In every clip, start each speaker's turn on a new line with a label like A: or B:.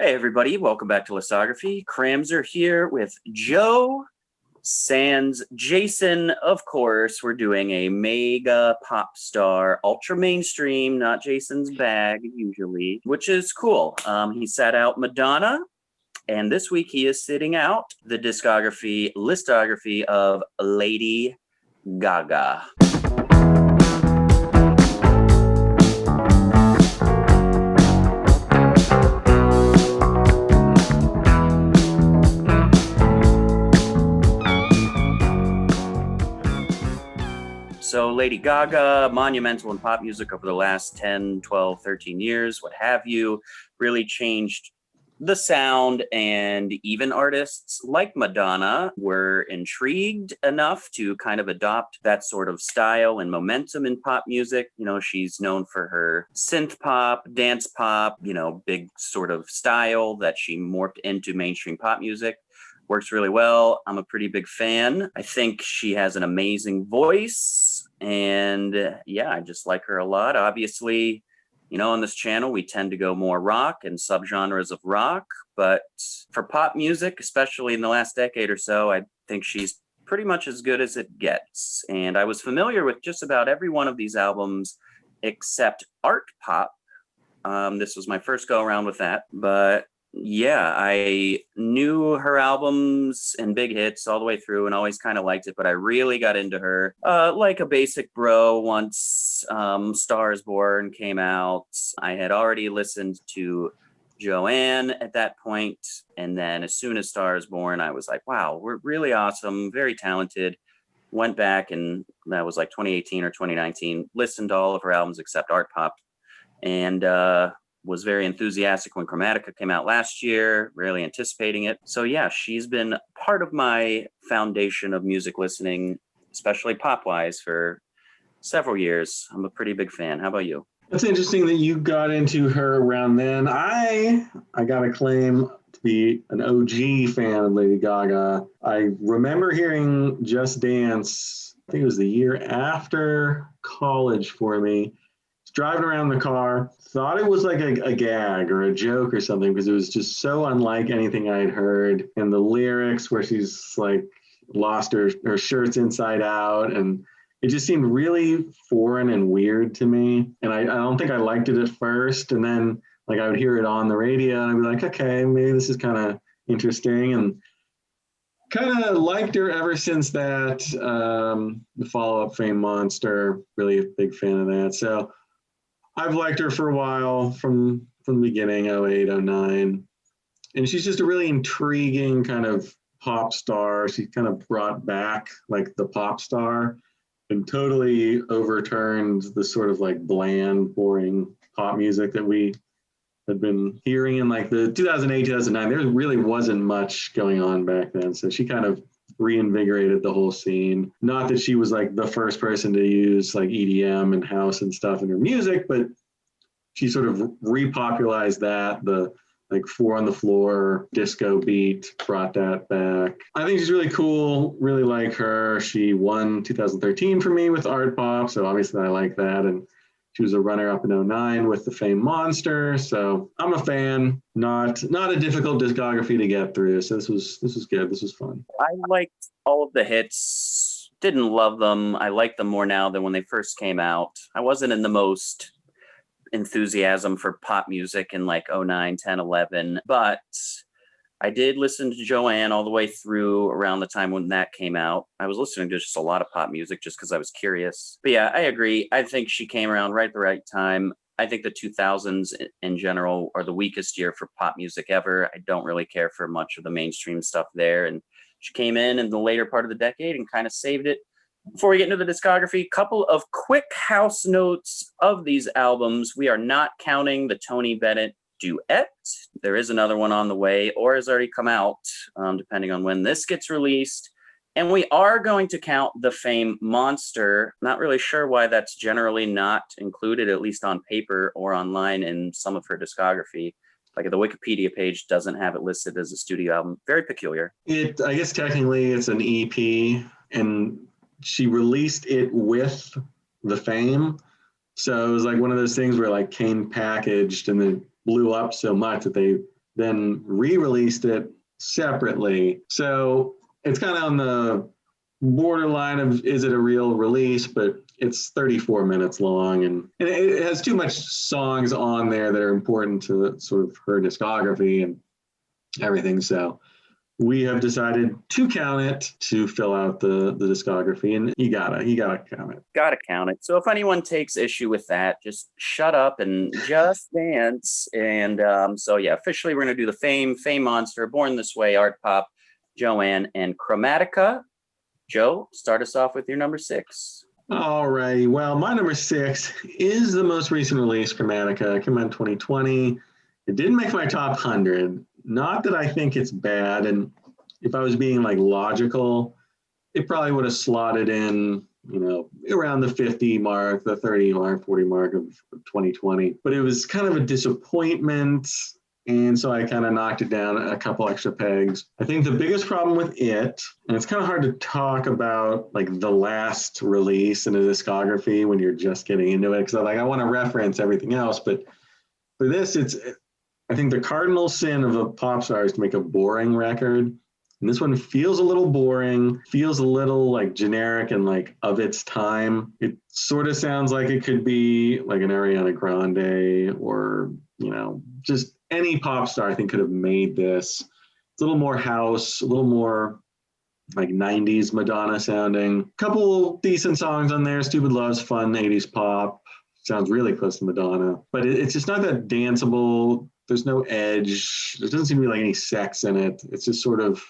A: Hey everybody, welcome back to Lithography. Krams are here with Joe sans Jason. Of course, we're doing a mega pop star, ultra mainstream, not Jason's bag usually, which is cool. He sat out Madonna, and this week he is sitting out the listography of Lady Gaga. So Lady Gaga, monumental in pop music over the last 10, 12, 13 years, what have you, really changed the sound, and even artists like Madonna were intrigued enough to kind of adopt that sort of style and momentum in pop music. You know, she's known for her synth pop, dance pop, big sort of style that she morphed into mainstream pop music. Works really well. I'm a pretty big fan. I think she has an amazing voice, and yeah, I just like her a lot. Obviously, on this channel, we tend to go more rock and subgenres of rock, but for pop music, especially in the last decade or so, I think she's pretty much as good as it gets. And I was familiar with just about every one of these albums except Artpop. This was my first go around with that, but yeah, I knew her albums and big hits all the way through and always kind of liked it, but I really got into her like a basic bro once Star is Born came out. I had already listened to Joanne at that point, and then as soon as Star is Born, I was like, wow, we're really awesome, very talented. Went back, and that was like 2018 or 2019, listened to all of her albums except Artpop, and was very enthusiastic when Chromatica came out last year, really anticipating it. So yeah, she's been part of my foundation of music listening, especially pop-wise, for several years. I'm a pretty big fan. How about you?
B: It's interesting that you got into her around then. I got to claim to be an OG fan of Lady Gaga. I remember hearing Just Dance, I think it was the year after college for me. Driving around the car, thought it was like a gag or a joke or something because it was just so unlike anything I had heard. And the lyrics where she's like lost her shirts inside out, and it just seemed really foreign and weird to me. And I don't think I liked it at first. And then like I would hear it on the radio and I'd be like, okay, maybe this is kind of interesting. And kind of liked her ever since that. The follow-up Fame Monster, really a big fan of that. So I've liked her for a while from the beginning, 08, 09. And she's just a really intriguing kind of pop star. She kind of brought back like the pop star and totally overturned the sort of like bland, boring pop music that we had been hearing in like the 2008, 2009. There really wasn't much going on back then. So she kind of reinvigorated the whole scene. Not that she was like the first person to use like EDM and house and stuff in her music, but she sort of repopularized that, the like 4 on the floor disco beat, brought that back. I think she's really cool, really like her. She won 2013 for me with Artpop, so obviously I like that. And she was a runner-up in 09 with the Fame Monster, so I'm a fan. Not a difficult discography to get through. So this was good. This was fun.
A: I liked all of the hits. Didn't love them. I like them more now than when they first came out. I wasn't in the most enthusiasm for pop music in like 09, 10, 11, but I did listen to Joanne all the way through around the time when that came out. I was listening to just a lot of pop music just because I was curious. But yeah, I agree. I think she came around right at the right time. I think the 2000s in general are the weakest year for pop music ever. I don't really care for much of the mainstream stuff there. And she came in the later part of the decade and kind of saved it. Before we get into the discography, a couple of quick house notes of these albums. We are not counting the Tony Bennett duet. There is another one on the way or has already come out, depending on when this gets released. And we are going to count the Fame Monster. Not really sure why that's generally not included, at least on paper or online in some of her discography. Like the Wikipedia page doesn't have it listed as a studio album. Very peculiar.
B: I guess technically it's an EP, and she released it with the Fame. So it was like one of those things where like came packaged and then blew up so much that they then re-released it separately. So it's kind of on the borderline of, is it a real release? But it's 34 minutes long, and it has too much songs on there that are important to sort of her discography and everything. So we have decided to count it to fill out the discography, and you gotta count it.
A: Gotta count it. So if anyone takes issue with that, just shut up and just dance. And so yeah, officially we're gonna do the Fame Monster, Born This Way, Artpop, Joanne, and Chromatica. Joe, start us off with your number 6.
B: All right. Well, my number 6 is the most recent release, Chromatica. It came out in 2020. It didn't make my top 100. Not that I think it's bad. And if I was being like logical, it probably would have slotted in, you know, around the 50 mark, the 30 mark, 40 mark of 2020. But it was kind of a disappointment. And so I kind of knocked it down a couple extra pegs. I think the biggest problem with it, and it's kind of hard to talk about like the last release in a discography when you're just getting into it, because I want to reference everything else. But for this, I think the cardinal sin of a pop star is to make a boring record. And this one feels a little boring, feels a little like generic and like of its time. It sort of sounds like it could be like an Ariana Grande or, you know, just any pop star I think could have made this. It's a little more house, a little more like 90s Madonna sounding. Couple decent songs on there. Stupid Love's fun 80s pop. Sounds really close to Madonna. But it's just not that danceable. There's no edge. There doesn't seem to be like any sex in it. It's just sort of,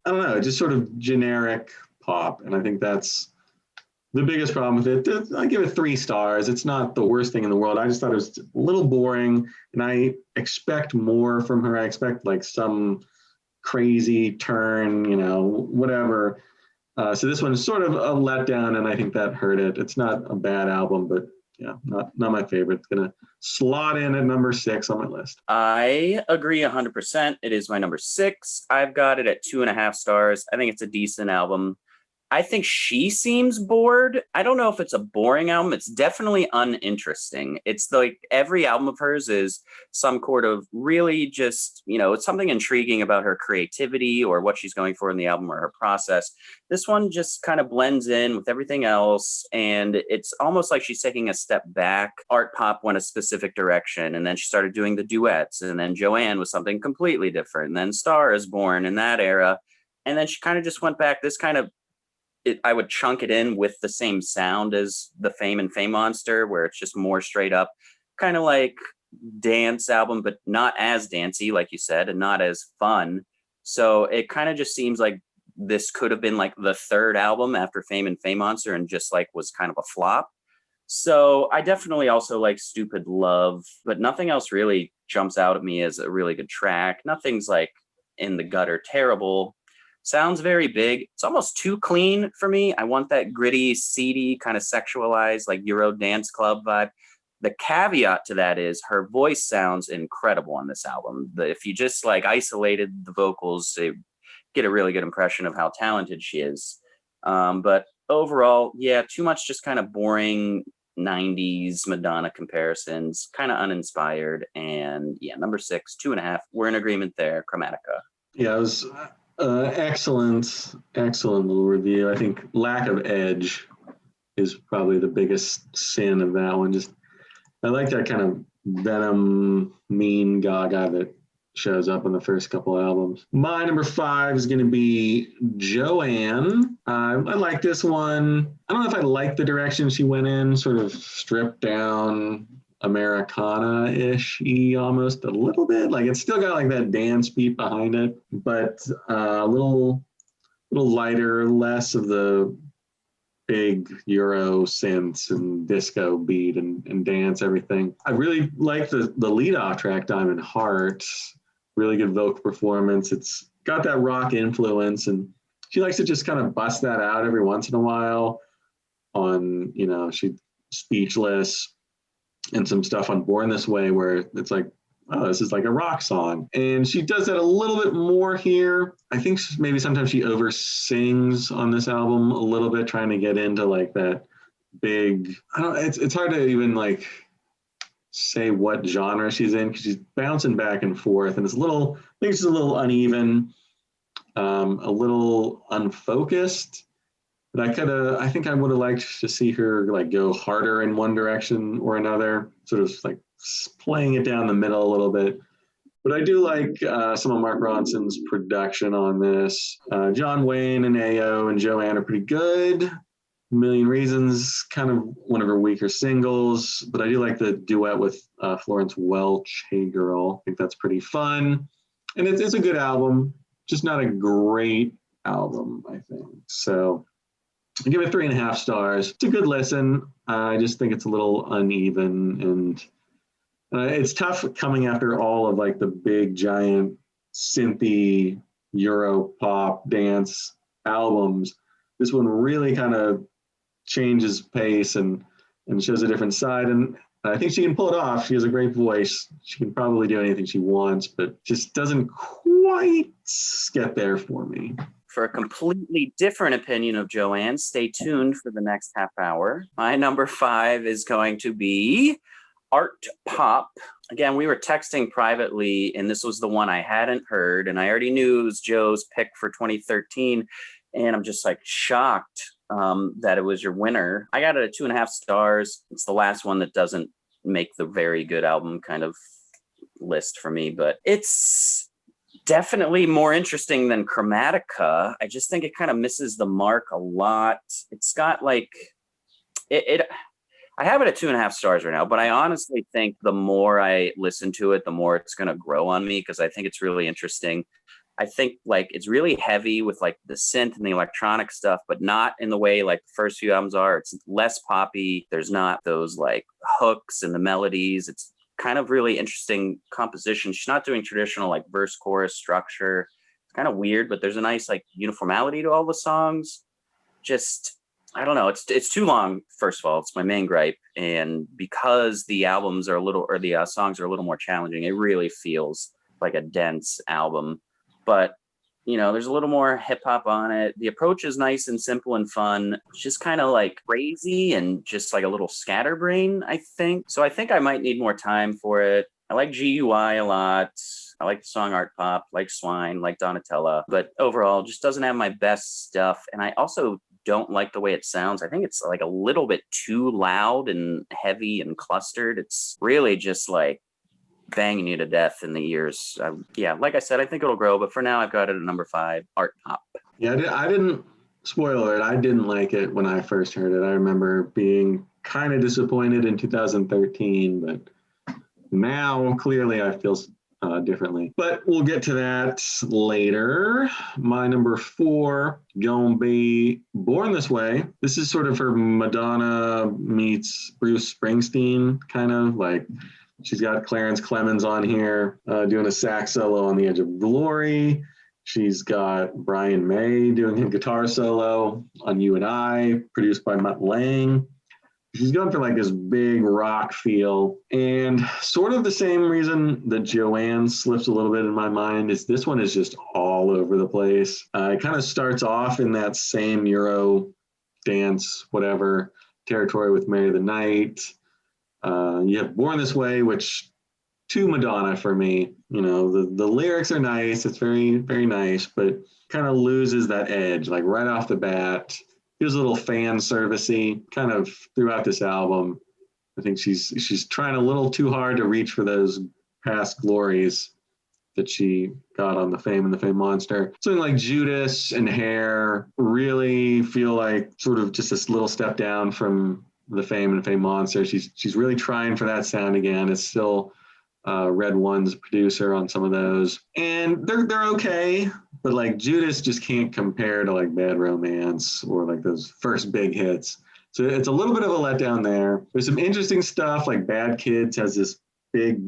B: I don't know, just sort of generic pop. And I think that's the biggest problem with it. I give it 3 stars. It's not the worst thing in the world. I just thought it was a little boring, and I expect more from her. I expect like some crazy turn, you know, whatever. So this one is sort of a letdown, and I think that hurt it. It's not a bad album, but yeah, not my favorite. It's gonna slot in at number 6 on my list.
A: I agree 100%. It is my number 6. I've got it at 2.5 stars. I think it's a decent album. I think she seems bored. I don't know if it's a boring album. It's definitely uninteresting. It's like every album of hers is some sort of really just, you know, it's something intriguing about her creativity or what she's going for in the album or her process. This one just kind of blends in with everything else, and it's almost like she's taking a step back. Artpop went a specific direction, and then she started doing the duets, and then Joanne was something completely different, and then Star is Born in that era, and then she kind of just went back. This kind of, I would chunk it in with the same sound as the Fame and Fame Monster, where it's just more straight up, kind of like dance album, but not as dancey, like you said, and not as fun. So it kind of just seems like this could have been like the 3rd album after Fame and Fame Monster, and just like was kind of a flop. So I definitely also like Stupid Love, but nothing else really jumps out at me as a really good track. Nothing's like in the gutter terrible. Sounds very big. It's almost too clean for me. I want that gritty, seedy, kind of sexualized, like Euro dance club vibe. The caveat to that is her voice sounds incredible on this album. If you just like isolated the vocals, you get a really good impression of how talented she is. But overall, yeah, too much just kind of boring 90s Madonna comparisons, kind of uninspired. And yeah, number 6, 2.5. We're in agreement there. Chromatica.
B: Yeah, it was excellent little review. I think lack of edge is probably the biggest sin of that one. Just, I like that kind of venom, mean Gaga that shows up in the first couple albums. My number 5 is going to be Joanne. I like this one. I don't know if I like the direction she went in, sort of stripped down, Americana-ish almost a little bit. Like it's still got like that dance beat behind it, but a little lighter, less of the big Euro synths and disco beat and dance everything. I really like the lead-off track, Diamond Heart. Really good vocal performance. It's got that rock influence, and she likes to just kind of bust that out every once in a while on, you know, she Speechless and some stuff on Born This Way where it's like, oh, this is like a rock song. And she does that a little bit more here. I think maybe sometimes she over-sings on this album a little bit, trying to get into like that big, I don't know, it's hard to even like say what genre she's in because she's bouncing back and forth, and it's a little, I think it's a little uneven, a little unfocused. But I think I would have liked to see her like go harder in one direction or another, sort of like playing it down the middle a little bit. But I do like some of Mark Ronson's production on this. John Wayne and Ayo and Joanne are pretty good. A Million Reasons, kind of one of her weaker singles, but I do like the duet with Florence Welch, Hey Girl. I think that's pretty fun. And it's a good album, just not a great album, I think. So I give it 3.5 stars. It's a good listen. I just think it's a little uneven, and it's tough coming after all of like the big giant synthy Euro pop dance albums. This one really kind of changes pace and shows a different side, and I think she can pull it off. She has a great voice. She can probably do anything she wants, but just doesn't quite get there for me.
A: For a completely different opinion of Joanne, stay tuned for the next half hour. My number 5 is going to be Artpop. Again, we were texting privately, and this was the one I hadn't heard, and I already knew it was Joe's pick for 2013, and I'm just like shocked that it was your winner. I got it at 2.5 stars. It's the last one that doesn't make the very good album kind of list for me, but it's definitely more interesting than Chromatica. I just think it kind of misses the mark a lot. It's got like I have it at 2.5 stars right now, but I honestly think the more I listen to it, the more it's going to grow on me, because I think it's really interesting. I think like it's really heavy with like the synth and the electronic stuff, but not in the way like the first few albums are. It's less poppy. There's not those like hooks and the melodies. It's kind of really interesting composition. She's not doing traditional like verse chorus structure. It's kind of weird, but there's a nice like uniformity to all the songs. Just, I don't know. It's too long. First of all, it's my main gripe. And because the albums are a little, or the songs are a little more challenging, it really feels like a dense album. But, you know, there's a little more hip hop on it. The approach is nice and simple and fun. It's just kind of like crazy and just like a little scatterbrain, I think. So I think I might need more time for it. I like GUI a lot. I like the song Artpop, like Swine, like Donatella. But overall, just doesn't have my best stuff. And I also don't like the way it sounds. I think it's like a little bit too loud and heavy and clustered. It's really just like banging you to death in the ears. Yeah, like I said, I think it'll grow, but for now I've got it at number 5, Artpop.
B: Yeah, I didn't, spoiler it, I didn't like it when I first heard it. I remember being kind of disappointed in 2013, but now clearly I feel differently. But we'll get to that later. My number 4 gonna be Born This Way. This is sort of her Madonna meets Bruce Springsteen, kind of like. She's got Clarence Clemens on here doing a sax solo on The Edge of Glory. She's got Brian May doing a guitar solo on You and I, produced by Mutt Lange. She's going for like this big rock feel. And sort of the same reason that Joanne slips a little bit in my mind is this one is just all over the place. It kind of starts off in that same Euro dance, whatever, territory with Mary the Night. You have Born This Way, which too Madonna for me. You know, the lyrics are nice. It's very, very nice, but kind of loses that edge, like right off the bat. Feels a little fan servicey kind of throughout this album. I think she's trying a little too hard to reach for those past glories that she got on The Fame and the Fame Monster. Something like Judas and Hair really feel like sort of just this little step down from The Fame and Fame Monster. She's really trying for that sound again. It's still Red One's producer on some of those, and they're okay. But like Judas just can't compare to like Bad Romance or like those first big hits. So it's a little bit of a letdown there. There's some interesting stuff, like Bad Kids has this big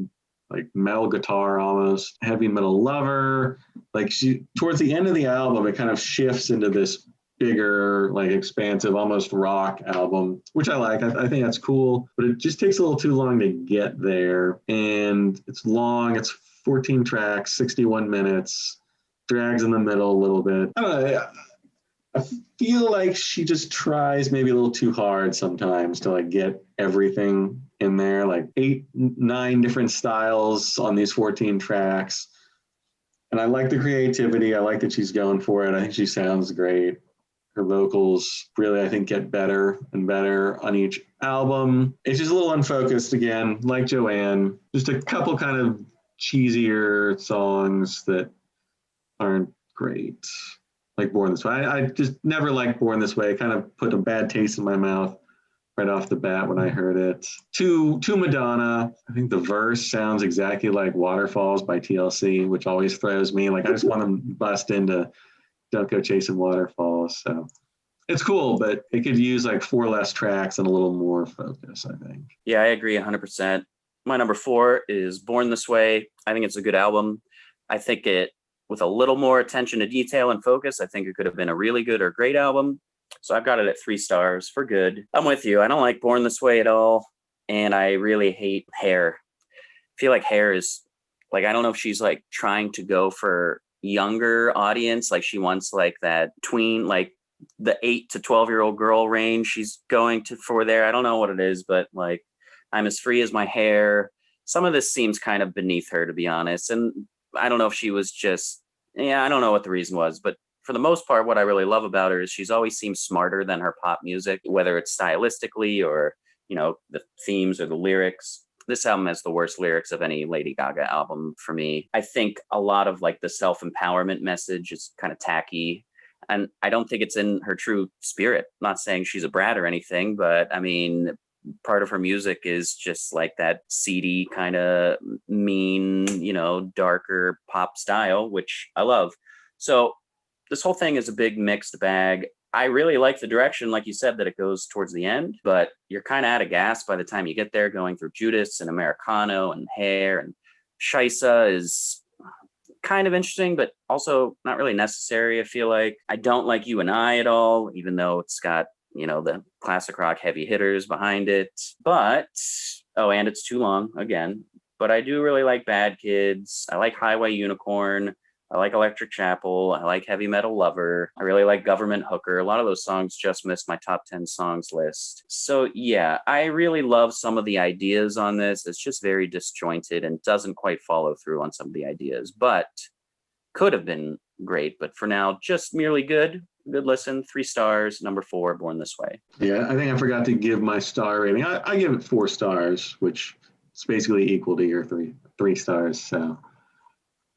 B: like metal guitar, almost Heavy Metal Lover. Like she towards the end of the album, it kind of shifts into this bigger, like expansive, almost rock album, which I like. I think that's cool, but it just takes a little too long to get there. And it's long. It's 14 tracks, 61 minutes, drags in the middle a little bit. I don't know. feel like she just tries maybe a little too hard sometimes to like get everything in there, like 8, 9 different styles on these 14 tracks. And I like the creativity. I like that she's going for it. I think she sounds great. Her vocals really, I think, get better and better on each album. It's just a little unfocused again, like Joanne. Just a couple kind of cheesier songs that aren't great, like Born This Way. I just never liked Born This Way. It kind of put a bad taste in my mouth right off the bat when I heard it. To Madonna, I think the verse sounds exactly like Waterfalls by TLC, which always throws me. Like, I just want to bust into Don't Go Chasing Waterfalls. So it's cool, but it could use like 4 less tracks and a little more focus, I think.
A: Yeah, I agree 100%. My number 4 is Born This Way. I think it's a good album. I think it, with a little more attention to detail and focus, I think it could have been a really good or great album. So I've got it at 3 stars for good. I'm with you. I don't like Born This Way at all. And I really hate Hair. I feel like Hair is like, I don't know if she's like trying to go for younger audience. Like she wants like that tween, like the 8 to 12-year-old girl range she's going to for there. I don't know what it is, but like, I'm as free as my hair. Some of this seems kind of beneath her, to be honest. And I don't know if she was just, I don't know what the reason was, but for the most part, what I really love about her is she's always seemed smarter than her pop music, whether it's stylistically or, the themes or the lyrics. This album has the worst lyrics of any Lady Gaga album for me. I think a lot of like the self-empowerment message is kind of tacky. And I don't think it's in her true spirit. I'm not saying she's a brat or anything, but I mean, part of her music is just like that seedy kind of mean, darker pop style, which I love. So this whole thing is a big mixed bag. I really like the direction, like you said, that it goes towards the end, but you're kind of out of gas by the time you get there, going through Judas and Americano and Hair, and Scheisse is kind of interesting, but also not really necessary. I feel like I don't like You and I at all, even though it's got, the classic rock heavy hitters behind it. But, and it's too long again. But I do really like Bad Kids. I like Highway Unicorn. I like Electric Chapel. I like Heavy Metal Lover. I really like Government Hooker. A lot of those songs just missed my top 10 songs list. So yeah, I really love some of the ideas on this. It's just very disjointed and doesn't quite follow through on some of the ideas, but could have been great. But for now, just merely good. Good listen. 3 stars. Number 4, Born This Way.
B: Yeah, I think I forgot to give my star rating. I give it 4 stars, which is basically equal to your 3 stars. So,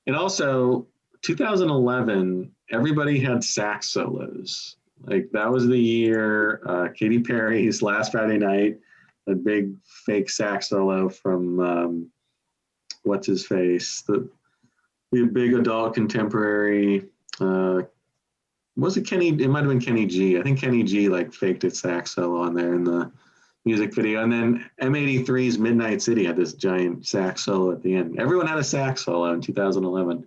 B: and also 2011, everybody had sax solos. Like that was the year Katy Perry's Last Friday Night, a big fake sax solo from what's his face, the big adult contemporary. Was it Kenny? It might have been Kenny G. I think Kenny G like faked a sax solo on there in the music video. And then M83's Midnight City had this giant sax solo at the end. Everyone had a sax solo in 2011.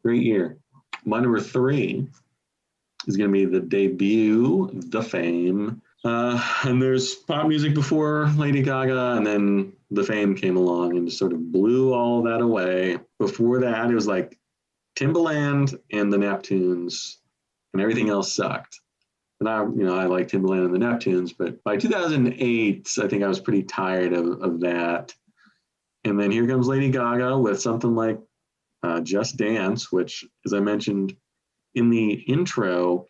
B: Great year. My number 3 is going to be the debut, The Fame. And there's pop music before Lady Gaga, and then The Fame came along and just sort of blew all that away. Before that, it was like Timbaland and the Neptunes, and everything else sucked. And I like Timbaland and the Neptunes, but by 2008, I think I was pretty tired of that. And then here comes Lady Gaga with something like Just Dance, which, as I mentioned in the intro,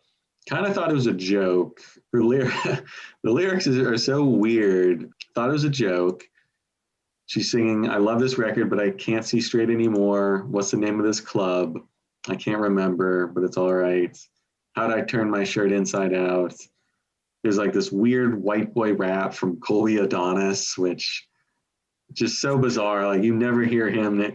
B: kind of thought it was a joke. The lyrics are so weird. Thought it was a joke. She's singing, I love this record, but I can't see straight anymore. What's the name of this club? I can't remember, but it's all right. How'd I turn my shirt inside out? There's like this weird white boy rap from Colby Adonis, which just so bizarre. Like you never hear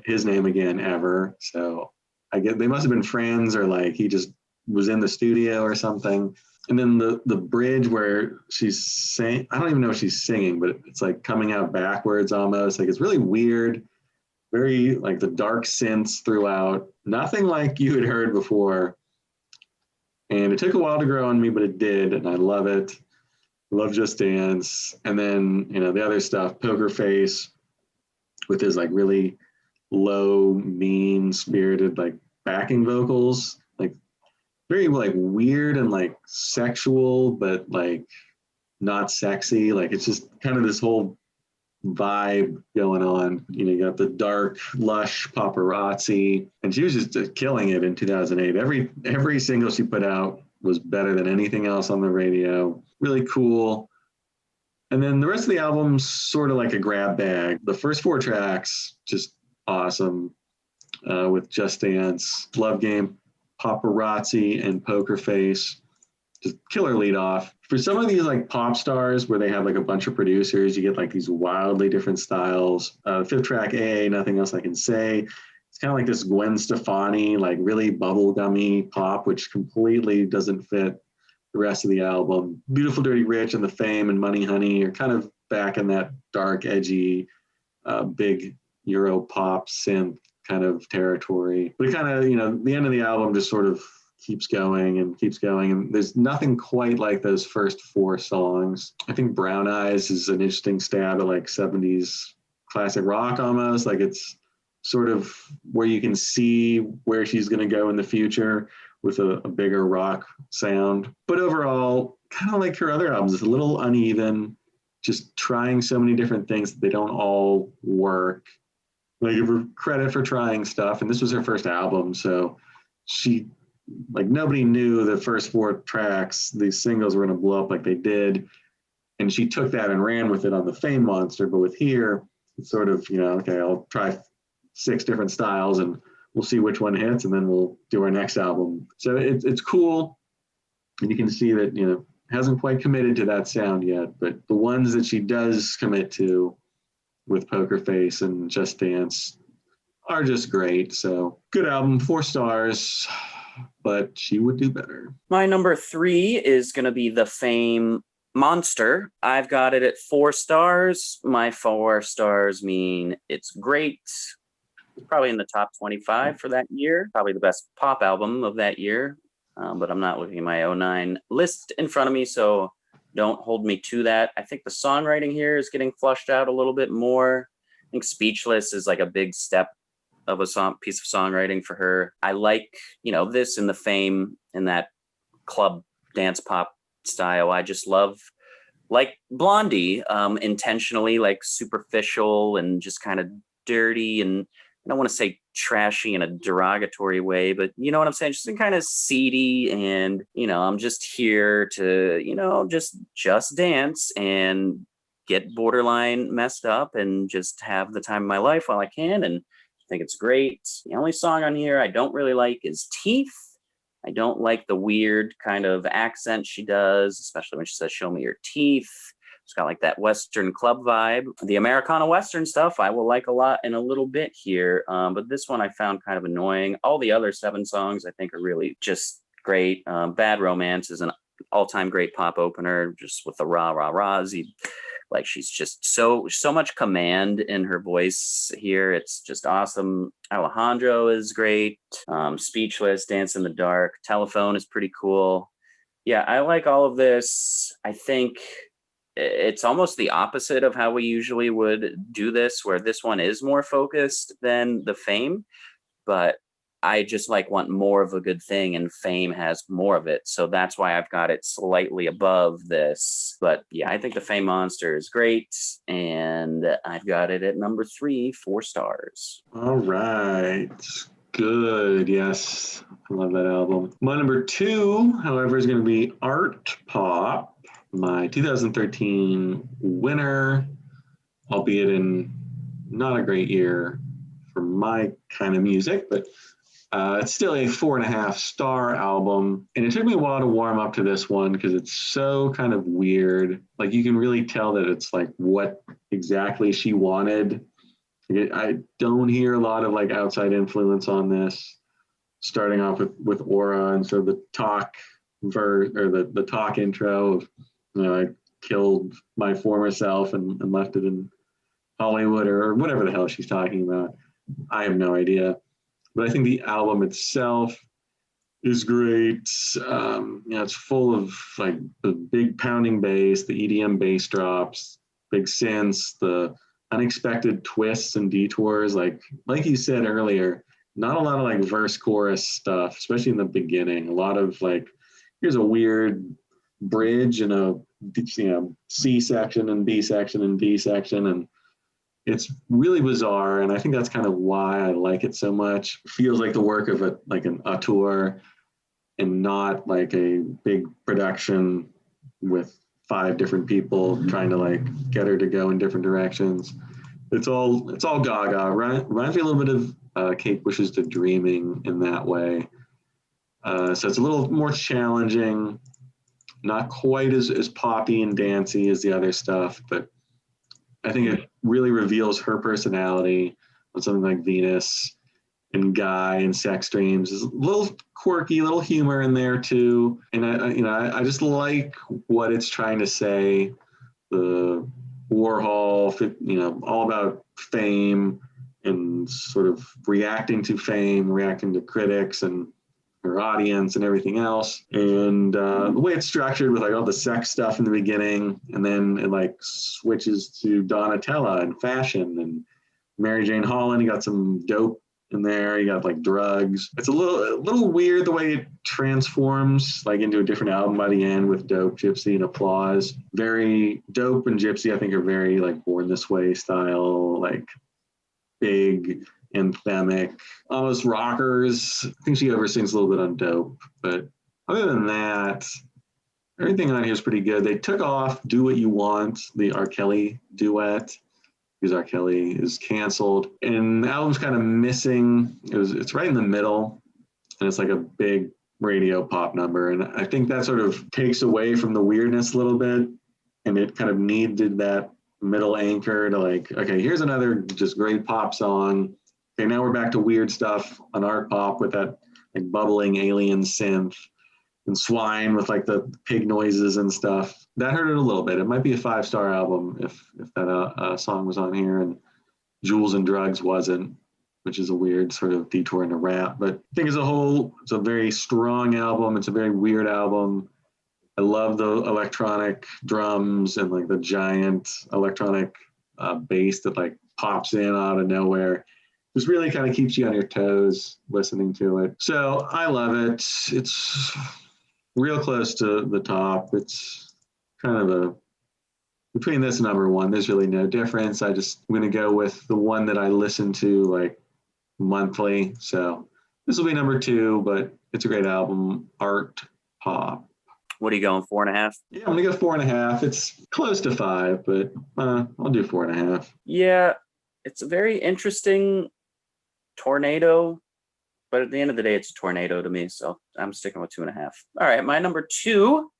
B: his name again ever. So I get they must have been friends, or like he just was in the studio or something. And then the bridge where she's saying, I don't even know if she's singing, but it's like coming out backwards almost. Like it's really weird, very like the dark synths throughout. Nothing like you had heard before. And it took a while to grow on me, but it did, and I love it. Love Just Dance. And then, the other stuff, Poker Face, with his like really low, mean-spirited like backing vocals. Like very like weird and like sexual, but like not sexy. Like it's just kind of this whole vibe going on. You know, you got the dark, lush paparazzi, and she was just killing it in 2008. Every single she put out was better than anything else on the radio. Really cool. And then the rest of the album's sort of like a grab bag. The first 4 tracks, just awesome, with Just Dance, Love Game, Paparazzi, and Poker Face. Just killer lead off. For some of these like pop stars where they have like a bunch of producers, you get like these wildly different styles. 5th track, A, Nothing Else I Can Say. It's kind of like this Gwen Stefani, like really bubblegummy pop, which completely doesn't fit the rest of the album. Beautiful Dirty Rich and The Fame and Money Honey are kind of back in that dark, edgy, big Euro pop synth kind of territory. But it kind of, you know, the end of the album just sort of keeps going and keeps going. And there's nothing quite like those first 4 songs. I think Brown Eyes is an interesting stab at like 70s classic rock almost. Like it's sort of where you can see where she's going to go in the future with a bigger rock sound. But overall, kind of like her other albums, it's a little uneven, just trying so many different things that they don't all work. Like, give her credit for trying stuff, and this was her first album, so she, like, nobody knew the first 4 tracks, these singles were going to blow up like they did, and she took that and ran with it on the Fame Monster. But with Here, it's sort of, you know, okay, I'll try 6 different styles and we'll see which one hits, and then we'll do our next album. So it's cool, and you can see that, you know, hasn't quite committed to that sound yet, but the ones that she does commit to with Poker Face and Just Dance are just great. So good album, 4 stars, but she would do better.
A: My number 3 is going to be The Fame Monster. I've got it at 4 stars. My 4 stars mean it's great. Probably in the top 25 for that year. Probably the best pop album of that year. But I'm not looking at my 09 list in front of me, so don't hold me to that. I think the songwriting here is getting flushed out a little bit more. I think Speechless is like a big step of a piece of songwriting for her. I like, you know, this and The Fame in that club dance pop style. I just love, like Blondie, intentionally like superficial and just kind of dirty, and I don't want to say trashy in a derogatory way, but you know what I'm saying? Just kind of seedy, and, you know, I'm just here to, you know, just dance and get borderline messed up and just have the time of my life while I can. And I think it's great. The only song on here I don't really like is Teeth. I don't like the weird kind of accent she does, especially when she says, "Show me your teeth." It's got like that Western club vibe. The Americana Western stuff I will like a lot in a little bit here. But this one I found kind of annoying. All the other 7 songs I think are really just great. Bad Romance is an all-time great pop opener, just with the rah, rah, rahs. Like, she's just so much command in her voice here. It's just awesome. Alejandro is great. Speechless, Dance in the Dark. Telephone is pretty cool. Yeah, I like all of this. I think it's almost the opposite of how we usually would do this, where this one is more focused than The Fame, but I just like want more of a good thing, and Fame has more of it. So that's why I've got it slightly above this. But yeah, I think The Fame Monster is great, and I've got it at number 3, 4 stars.
B: All right. Good. Yes. I love that album. My number 2, however, is going to be Artpop, my 2013 winner, albeit in not a great year for my kind of music, but it's still a 4.5 star album. And it took me a while to warm up to this one because it's so kind of weird. Like, you can really tell that it's like what exactly she wanted. I don't hear a lot of like outside influence on this, starting off with Aura, and so the talk verse, or the talk intro of, you know, I killed my former self and left it in Hollywood, or whatever the hell she's talking about. I have no idea. But I think the album itself is great. You know, it's full of like the big pounding bass, the EDM bass drops, big synths, the unexpected twists and detours. Like you said earlier, not a lot of like verse chorus stuff, especially in the beginning. A lot of like, here's a weird bridge and a C section and B section and D section, and it's really bizarre. And I think that's kind of why I like it so much. It feels like the work of an auteur and not like a big production with 5 different people trying to like get her to go in different directions. It's all Gaga. Reminds me a little bit of Kate Bush's The Dreaming in that way. So it's a little more challenging, not quite as poppy and dancey as the other stuff, but I think it really reveals her personality on something like Venus and Guy and Sex Dreams. There's a little quirky, little humor in there too. And I just like what it's trying to say. The Warhol, all about fame and sort of reacting to fame, reacting to critics and her audience and everything else. And the way it's structured with like all the sex stuff in the beginning, and then it like switches to Donatella and fashion and Mary Jane Holland. You got some dope in there. You got like drugs. It's a little weird the way it transforms like into a different album by the end with Dope, Gypsy, and Applause. Very Dope and Gypsy, I think, are very like Born This Way style, like big, anthemic, almost rockers. I think she oversings a little bit on Dope, but other than that, everything on here is pretty good. They took off Do What You Want, the R. Kelly duet, because R. Kelly is canceled, and the album's kind of missing. It's right in the middle, and it's like a big radio pop number, and I think that sort of takes away from the weirdness a little bit, and it kind of needed that middle anchor to like, okay, here's another just great pop song. Okay, now we're back to weird stuff on Artpop with that like bubbling alien synth, and Swine with like the pig noises and stuff. That hurt it a little bit. It might be a 5-star album if that song was on here and Jewels and Drugs wasn't, which is a weird sort of detour into rap. But I think as a whole, it's a very strong album. It's a very weird album. I love the electronic drums and like the giant electronic bass that like pops in out of nowhere. Just really kind of keeps you on your toes listening to it. So I love it. It's real close to the top. It's kind of between this and number 1, there's really no difference. I'm going to go with the one that I listen to like monthly. So this will be number 2, but it's a great album, Artpop.
A: What are you going, 4.5?
B: Yeah, I'm going to go 4.5. It's close to 5, but I'll do 4.5.
A: Yeah, it's a very interesting tornado, but at the end of the day, it's a tornado to me, so I'm sticking with 2.5. All right, my number 2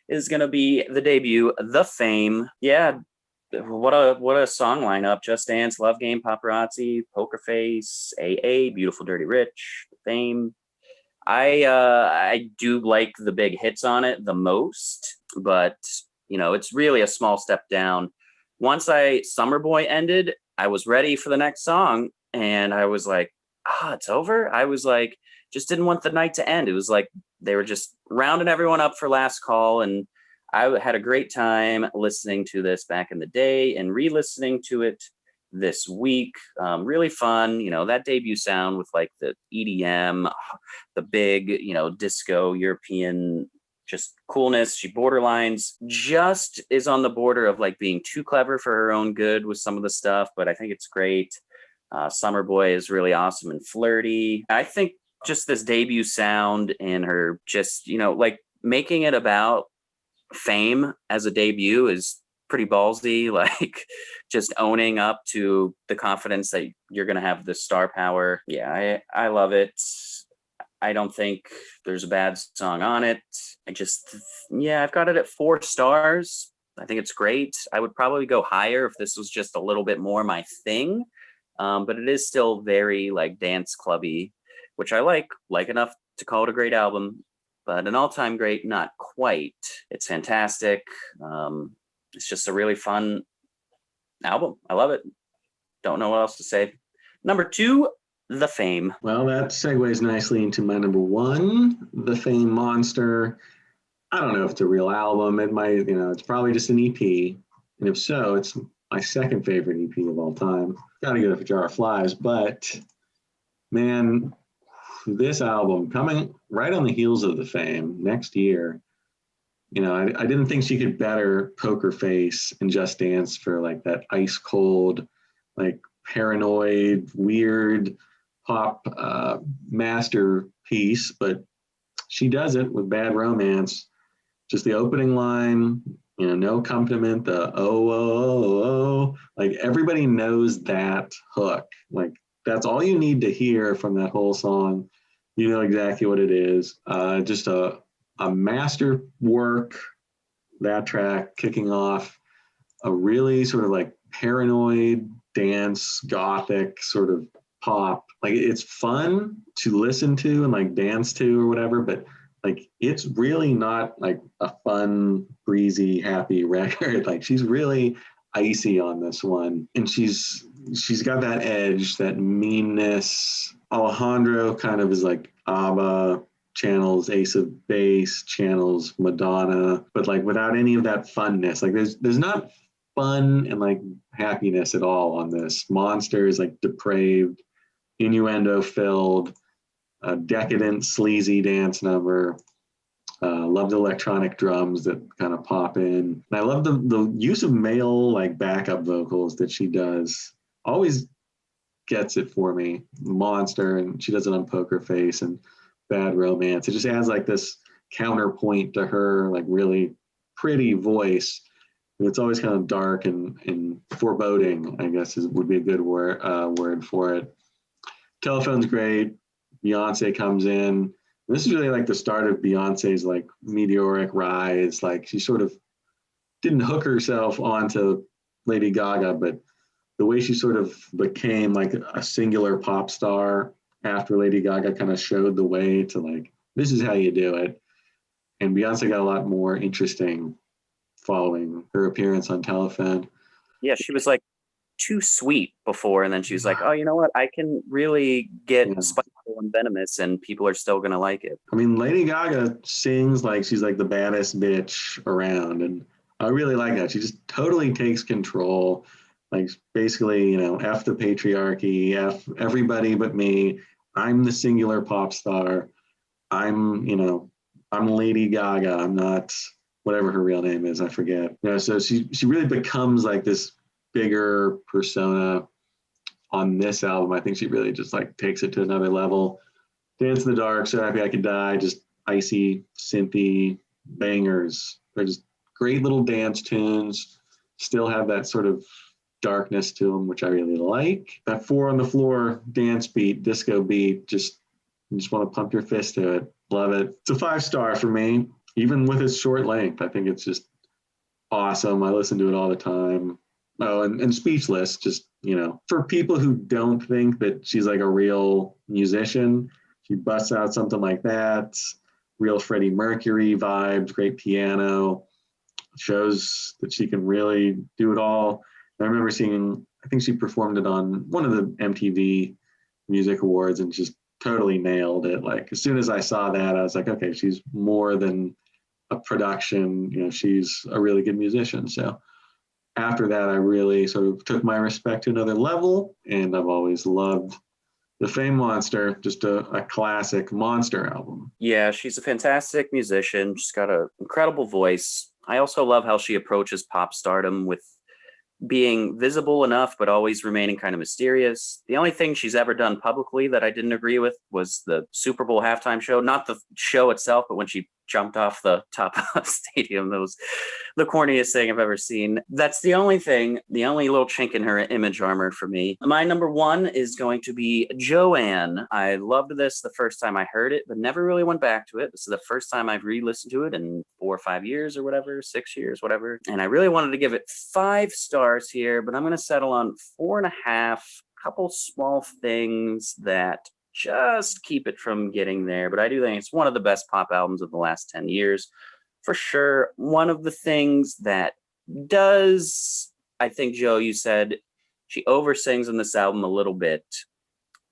A: is going to be the debut, The Fame. Yeah, what a song lineup. Just Dance, Love Game, Paparazzi, Poker Face, AA, Beautiful Dirty Rich, The Fame. I do like the big hits on it the most, but it's really a small step down. Once Summer Boy ended, I was ready for the next song, and I was like, it's over. I was like, just didn't want the night to end. It was like they were just rounding everyone up for last call, and I had a great time listening to this back in the day and re-listening to it this week. Really fun, that debut sound with like the EDM, the big, disco European just coolness. She borderlines just is on the border of like being too clever for her own good with some of the stuff, but I think it's great. Summer Boy is really awesome and flirty. I think just this debut sound and her just, like making it about fame as a debut is pretty ballsy, like just owning up to the confidence that you're going to have this star power. Yeah, I love it. I don't think there's a bad song on it. I've got it at 4 stars. I think it's great. I would probably go higher if this was just a little bit more my thing. But it is still very like dance clubby, which I like enough to call it a great album, but an all-time great, not quite. It's fantastic. It's just a really fun album. I love it. Don't know what else to say. Number 2, The Fame.
B: Well, that segues nicely into my number 1, The Fame Monster. I don't know if it's a real album. It might, it's probably just an EP. And if so, it's my second favorite EP of all time. Gotta go for Jar of Flies, but Man, this album coming right on the heels of the Fame next year. You know, I didn't think she could better Poker Face and Just Dance for like that ice cold, like paranoid, weird pop masterpiece, but she does it with Bad Romance. Just the opening line, you know, no accompaniment, the oh, oh, oh, oh, like everybody knows that hook. Like that's all you need to hear from that whole song. You know exactly what it is. Just a master work, that track kicking off a really sort of like paranoid dance, gothic sort of pop. Like it's fun to listen to and like dance to or whatever, but like it's really not like a fun, breezy, happy record. Like she's really icy on this one. And she's got that edge, that meanness. Alejandro kind of is like ABBA, channels Ace of Base, channels Madonna, but like without any of that funness. Like there's not fun and like happiness at all on this. Monster is like depraved, innuendo filled, decadent, sleazy dance number. Love the electronic drums that kind of pop in. And I love the use of male like backup vocals that she does. Always gets it for me. Monster, and she does it on Poker Face and Bad Romance. It just adds like this counterpoint to her like really pretty voice. And it's always kind of dark and foreboding, I guess would be a good word for it. Telephone's great. Beyonce comes in. This is really like the start of Beyonce's like meteoric rise. Like she sort of didn't hook herself onto Lady Gaga, but the way she sort of became like a singular pop star after Lady Gaga kind of showed the way to like, this is how you do it. And Beyonce got a lot more interesting following her appearance on Telephone.
A: Yeah, she was like too sweet before, and then she was like, oh, you know what? I can really get spiteful and venomous, and people are still going to like it.
B: I mean, Lady Gaga sings like she's like the baddest bitch around, and I really like that. She just totally takes control. Like basically, you know, F the patriarchy, F everybody but me. I'm the singular pop star. I'm Lady Gaga. I'm not whatever her real name is. I forget. You know, so she really becomes like this bigger persona on this album. I think she really just like takes it to another level. Dance in the Dark, So Happy I Could Die, just icy, synthy bangers. They're just great little dance tunes. Still have that sort of darkness to them, which I really like. That 4 on the Floor dance beat, disco beat, you just want to pump your fist to it. Love it. It's a 5-star for me, even with its short length. I think it's just awesome. I listen to it all the time. Oh, and Speechless, just, you know, for people who don't think that she's like a real musician, she busts out something like that. Real Freddie Mercury vibes, great piano, shows that she can really do it all. I remember seeing, I think she performed it on one of the MTV Music Awards and just totally nailed it. Like as soon as I saw that, I was like, okay, she's more than a production, you know, she's a really good musician. So after that, I really sort of took my respect to another level, and I've always loved the Fame Monster, just a classic monster album.
A: Yeah, she's a fantastic musician. She's got an incredible voice. I also love how she approaches pop stardom with being visible enough, but always remaining kind of mysterious. The only thing she's ever done publicly that I didn't agree with was the Super Bowl halftime show. Not the show itself, but when she jumped off the top of the stadium. That was the corniest thing I've ever seen. That's the only thing, the only little chink in her image armor for me. My number 1 is going to be Joanne. I loved this the first time I heard it, but never really went back to it. This is the first time I've re-listened to it in 4 or 5 years or whatever, 6 years, whatever. And I really wanted to give it 5 stars here, but I'm going to settle on 4.5. Couple small things that just keep it from getting there, but I do think it's one of the best pop albums of the last 10 years. For sure, one of the things that does, I think, Joe, you said she oversins in this album a little bit,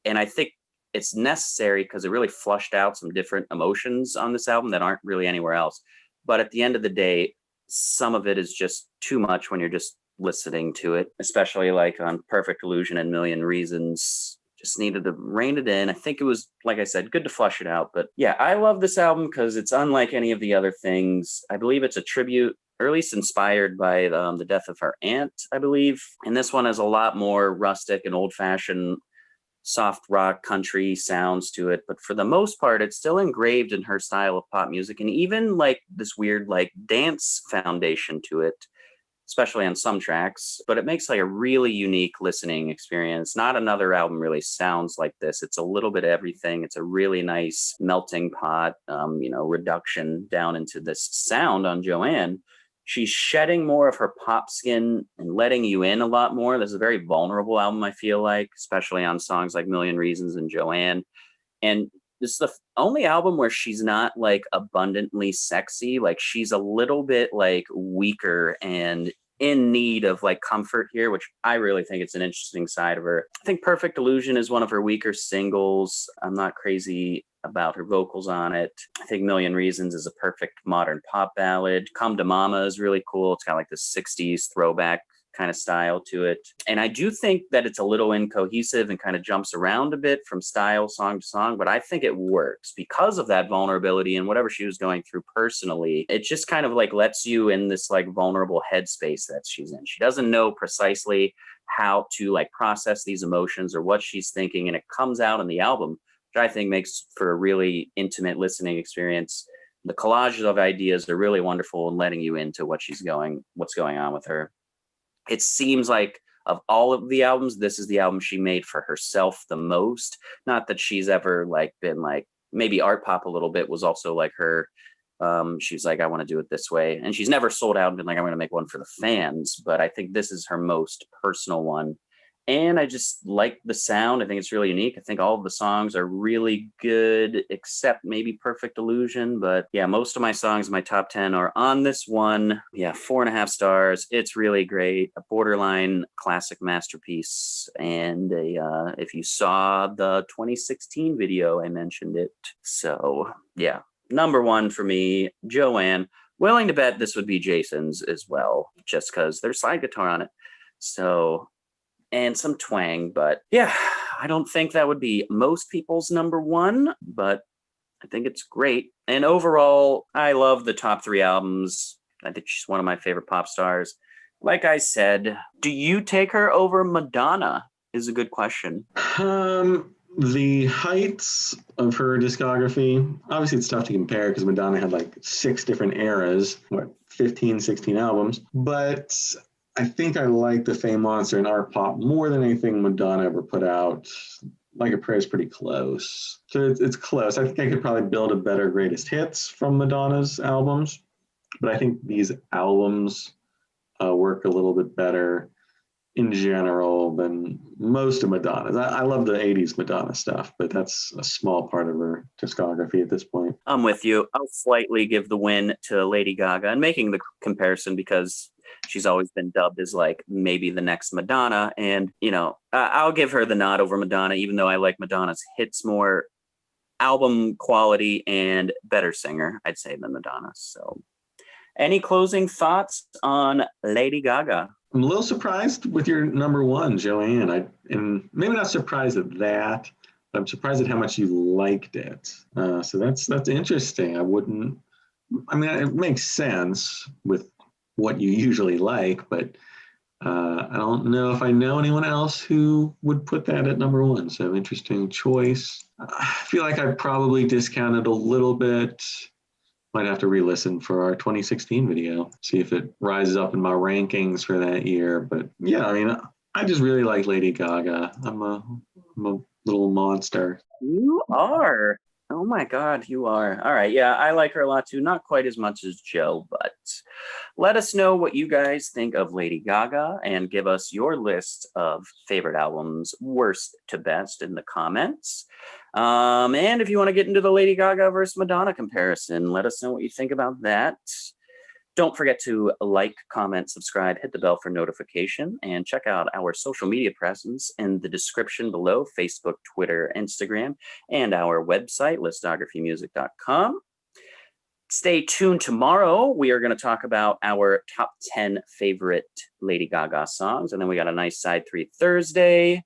A: and I think it's necessary because it really flushed out some different emotions on this album that aren't really anywhere else. But at the end of the day, some of it is just too much when you're just listening to it, especially like on Perfect Illusion and Million Reasons. just needed to rein it in. I think it was, like I said, good to flush it out. But yeah, I love this album because it's unlike any of the other things. I believe it's a tribute, or at least inspired by the death of her aunt, I believe. And this one has a lot more rustic and old-fashioned soft rock country sounds to it, but for the most part it's still engraved in her style of pop music, and even like this weird like dance foundation to it, especially on some tracks. But it makes like a really unique listening experience. Not another album really sounds like this. It's a little bit of everything. It's a really nice melting pot, reduction down into this sound on Joanne. She's shedding more of her pop skin and letting you in a lot more. This is a very vulnerable album, I feel like, especially on songs like Million Reasons and Joanne. And this is the only album where she's not like abundantly sexy. Like she's a little bit like weaker and in need of like comfort here, which I really think it's an interesting side of her. I think Perfect Illusion is one of her weaker singles. I'm not crazy about her vocals on it. I think Million Reasons is a perfect modern pop ballad. Come to Mama is really cool. It's got like this 60s throwback kind of style to it. And I do think that it's a little incohesive and kind of jumps around a bit from style, song to song, but I think it works because of that vulnerability and whatever she was going through personally. It just kind of like lets you in this like vulnerable headspace that she's in. She doesn't know precisely how to like process these emotions or what she's thinking, and it comes out in the album, which I think makes for a really intimate listening experience. The collages of ideas are really wonderful in letting you into what's going on with her. It seems like of all of the albums, this is the album she made for herself the most. Not that she's ever like been like, maybe Artpop a little bit was also like her. She's like, I want to do it this way. And she's never sold out and been like, I'm going to make one for the fans. But I think this is her most personal one. And I just like the sound. I think it's really unique. I think all of the songs are really good, except maybe Perfect Illusion. But yeah, most of my songs in my top 10 are on this one. Yeah, 4.5 stars. It's really great. A borderline classic masterpiece. And if you saw the 2016 video, I mentioned it. So yeah, number one for me, Joanne. Willing to bet this would be Jason's as well, just because there's slide guitar on it. So... and some twang, but yeah, I don't think that would be most people's number one, but I think it's great. And overall, I love the top 3 albums. I think she's one of my favorite pop stars. Like I said, do you take her over Madonna is a good question.
B: The heights of her discography, obviously it's tough to compare because Madonna had like 6 different eras, 15, 16 albums, but I think I like the Fame Monster and Artpop more than anything Madonna ever put out. Like a Prayer is pretty close. So it's close. I think I could probably build a better greatest hits from Madonna's albums, but I think these albums work a little bit better in general than most of Madonna's. I love the 80s Madonna stuff, but that's a small part of her discography at this point.
A: I'm with you. I'll slightly give the win to Lady Gaga, and making the comparison because she's always been dubbed as like maybe the next Madonna. And, I'll give her the nod over Madonna, even though I like Madonna's hits more. Album quality and better singer, I'd say, than Madonna. So any closing thoughts on Lady Gaga?
B: I'm a little surprised with your number one, Joanne. And maybe not surprised at that, but I'm surprised at how much you liked it. So that's interesting. It makes sense with what you usually like, but I don't know if I know anyone else who would put that at number one. So interesting choice. I feel like I probably discounted a little bit. Might have to re-listen for our 2016 video, see if it rises up in my rankings for that year. But yeah, I just really like Lady Gaga. I'm a little monster.
A: You are. Oh my God, you are. All right. Yeah, I like her a lot too. Not quite as much as Joe, but let us know what you guys think of Lady Gaga and give us your list of favorite albums, worst to best, in the comments. And if you want to get into the Lady Gaga versus Madonna comparison, let us know what you think about that. Don't forget to like, comment, subscribe, hit the bell for notification, and check out our social media presence in the description below: Facebook, Twitter, Instagram, and our website, listographymusic.com. Stay tuned tomorrow. We are going to talk about our top 10 favorite Lady Gaga songs, and then we got a nice side 3 Thursday.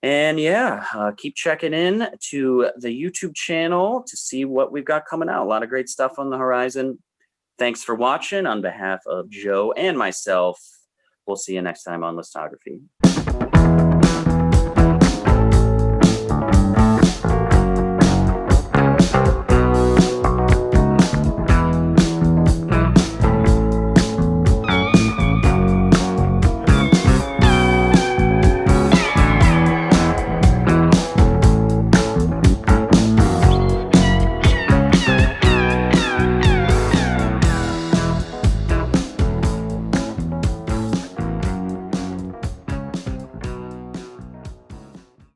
A: And yeah, keep checking in to the YouTube channel to see what we've got coming out. A lot of great stuff on the horizon. Thanks for watching. On behalf of Joe and myself, we'll see you next time on Listography.